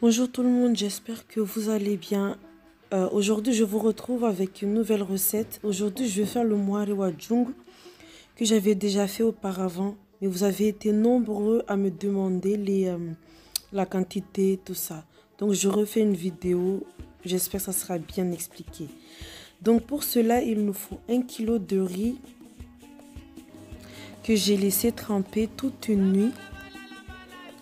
Bonjour tout le monde, j'espère que vous allez bien. Aujourd'hui, je vous retrouve avec une nouvelle recette. Aujourd'hui, je vais faire le moire wajung que j'avais déjà fait auparavant. Mais vous avez été nombreux à me demander la quantité, tout ça. Donc, je refais une vidéo. J'espère que ça sera bien expliqué. Donc, pour cela, il nous faut 1 kg de riz que j'ai laissé tremper toute une nuit.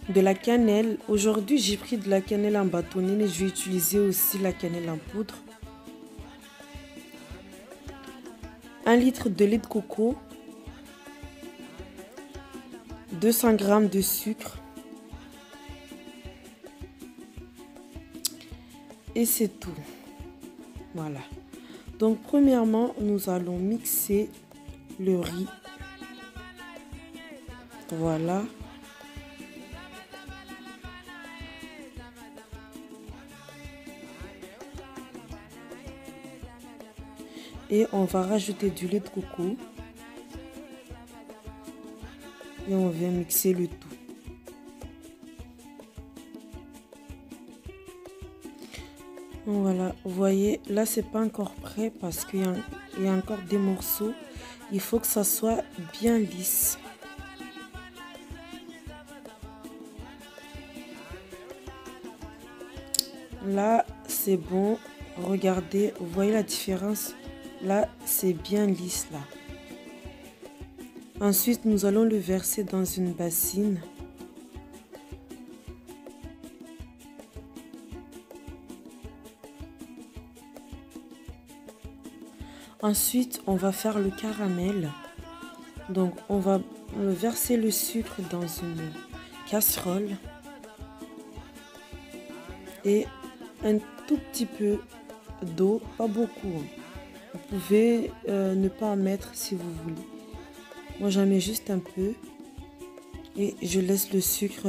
De la cannelle. Aujourd'hui, j'ai pris de la cannelle en bâtonnet, mais je vais utiliser aussi la cannelle en poudre. 1 litre de lait de coco. 200 g de sucre. Et c'est tout. Voilà. Donc, premièrement, nous allons mixer le riz. Voilà. Et on va rajouter du lait de coco. Et on vient mixer le tout. Voilà, vous voyez, là c'est pas encore prêt parce qu'il y a encore des morceaux. Il faut que ça soit bien lisse. Là, c'est bon. Regardez, vous voyez la différence? Là, c'est bien lisse là. Ensuite, nous allons le verser dans une bassine. Ensuite, on va faire le caramel. Donc, on va verser le sucre dans une casserole. Et un tout petit peu d'eau, pas beaucoup. Vous pouvez ne pas en mettre si vous voulez. Moi, j'en mets juste un peu. Et je laisse le sucre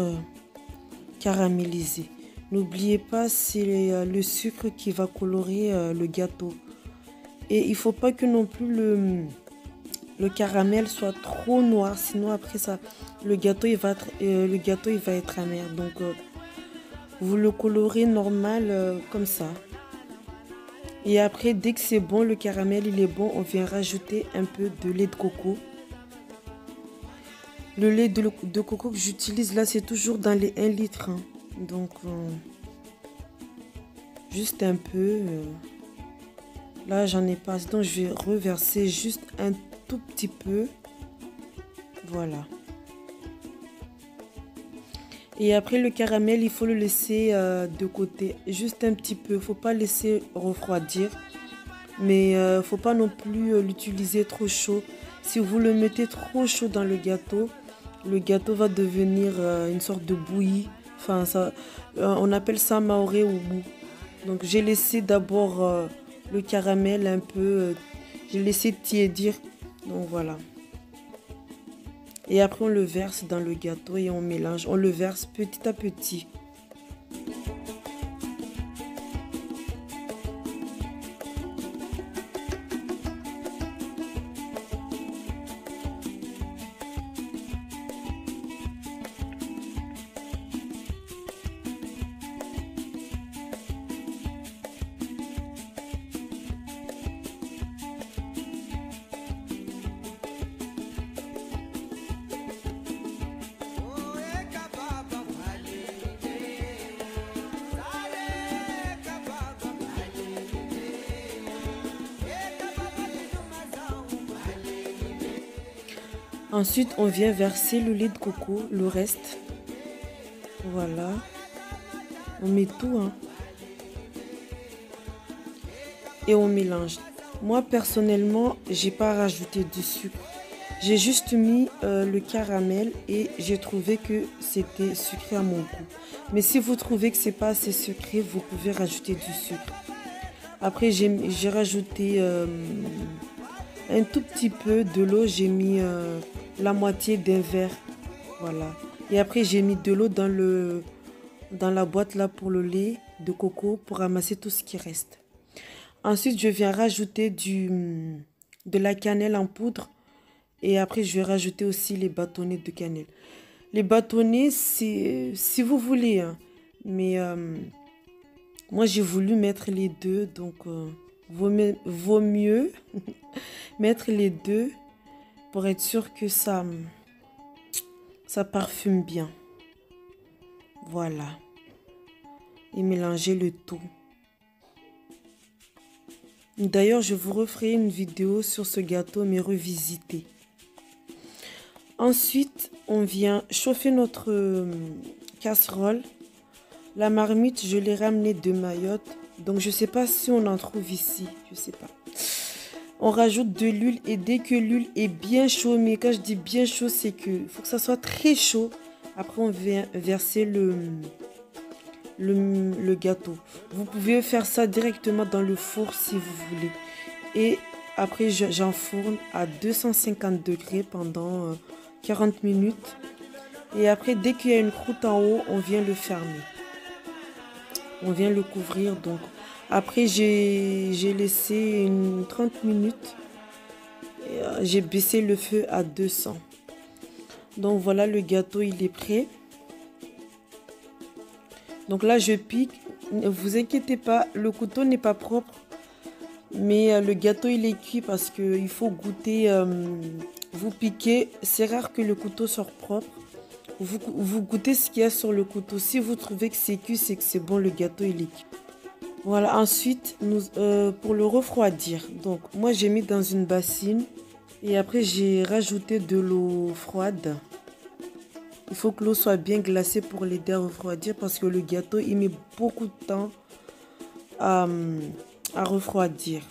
caraméliser. N'oubliez pas, c'est le sucre qui va colorer le gâteau. Et il ne faut pas que non plus le caramel soit trop noir. Sinon, après ça, le gâteau, il va être amer. Donc, vous le colorez normal comme ça. Et après, dès que c'est bon, le caramel, il est bon, on vient rajouter un peu de lait de coco. Le lait de coco que j'utilise là, c'est toujours dans les 1 litre. Hein. Donc, juste un peu. Là, j'en ai pas. Donc, je vais reverser juste un tout petit peu. Voilà. Et après, le caramel, il faut le laisser de côté. Juste un petit peu. Il ne faut pas laisser refroidir. Mais il ne faut pas non plus l'utiliser trop chaud. Si vous le mettez trop chaud dans le gâteau va devenir une sorte de bouillie. Enfin, ça, on appelle ça maoré ou bout. Donc, j'ai laissé d'abord le caramel un peu. J'ai laissé tiédir. Donc, voilà. Et après, on le verse dans le gâteau et on mélange. On le verse petit à petit. Ensuite, on vient verser le lait de coco, le reste. Voilà. On met tout, hein. Et on mélange. Moi, personnellement, j'ai pas rajouté de sucre. J'ai juste mis le caramel et j'ai trouvé que c'était sucré à mon goût. Mais si vous trouvez que c'est pas assez sucré, vous pouvez rajouter du sucre. Après, j'ai rajouté un tout petit peu de l'eau. J'ai mis la moitié d'un verre. Voilà. Et après, j'ai mis de l'eau dans la boîte là pour le lait de coco pour ramasser tout ce qui reste. Ensuite, je viens rajouter de la cannelle en poudre. Et après, je vais rajouter aussi les bâtonnets de cannelle. Les bâtonnets, c'est si vous voulez. Hein. Mais moi, j'ai voulu mettre les deux. Donc, vaut mieux mettre les deux pour être sûr que ça parfume bien. Voilà. Et mélanger le tout. D'ailleurs, je vous referai une vidéo sur ce gâteau, mais revisité. Ensuite, on vient chauffer notre casserole. La marmite, je l'ai ramenée de Mayotte. Donc, je ne sais pas si on en trouve ici. Je ne sais pas. On rajoute de l'huile et dès que l'huile est bien chaude, mais quand je dis bien chaud, c'est que faut que ça soit très chaud. Après, on vient verser le gâteau. Vous pouvez faire ça directement dans le four si vous voulez. Et après, j'enfourne à 250 degrés pendant 40 minutes. Et après, dès qu'il y a une croûte en haut, on vient le fermer. On vient le couvrir. Donc, après, j'ai laissé une 30 minutes. J'ai baissé le feu à 200. Donc, voilà, le gâteau, il est prêt. Donc là, je pique. Ne vous inquiétez pas, le couteau n'est pas propre. Mais le gâteau, il est cuit parce qu'il faut goûter. Vous piquez. C'est rare que le couteau soit propre. Vous goûtez ce qu'il y a sur le couteau. Si vous trouvez que c'est cuit, c'est que c'est bon, le gâteau, il est cuit. Voilà, ensuite, pour le refroidir. Donc, moi, j'ai mis dans une bassine. Et après, j'ai rajouté de l'eau froide. Il faut que l'eau soit bien glacée pour l'aider à refroidir parce que le gâteau, il met beaucoup de temps à refroidir.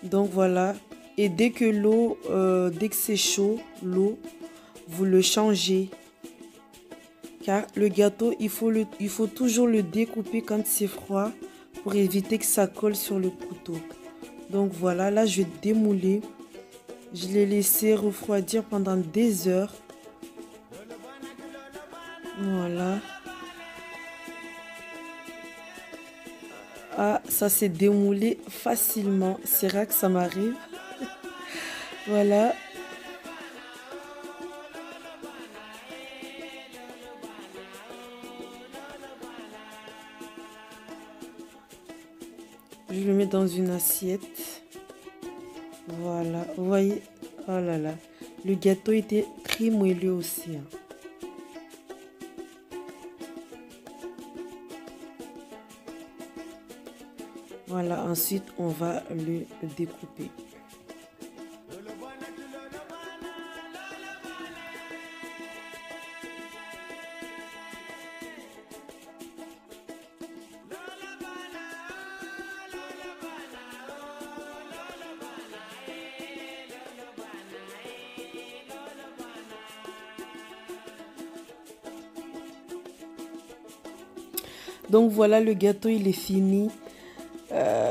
Donc voilà. Et dès que dès que c'est chaud, l'eau, vous le changez. Car le gâteau, il faut toujours le découper quand c'est froid pour éviter que ça colle sur le couteau. Donc voilà, là je vais démouler. Je l'ai laissé refroidir pendant des heures. Voilà. Ah, ça s'est démoulé facilement. C'est rare que ça m'arrive. Voilà. Je le mets dans une assiette. Voilà. Vous voyez? Oh là là. Le gâteau était très moelleux aussi. Voilà, ensuite on va le découper. Donc voilà, le gâteau il est fini.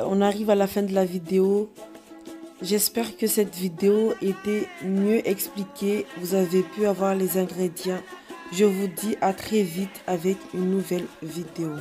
On arrive à la fin de la vidéo. J'espère que cette vidéo était mieux expliquée. Vous avez pu avoir les ingrédients. Je vous dis à très vite avec une nouvelle vidéo.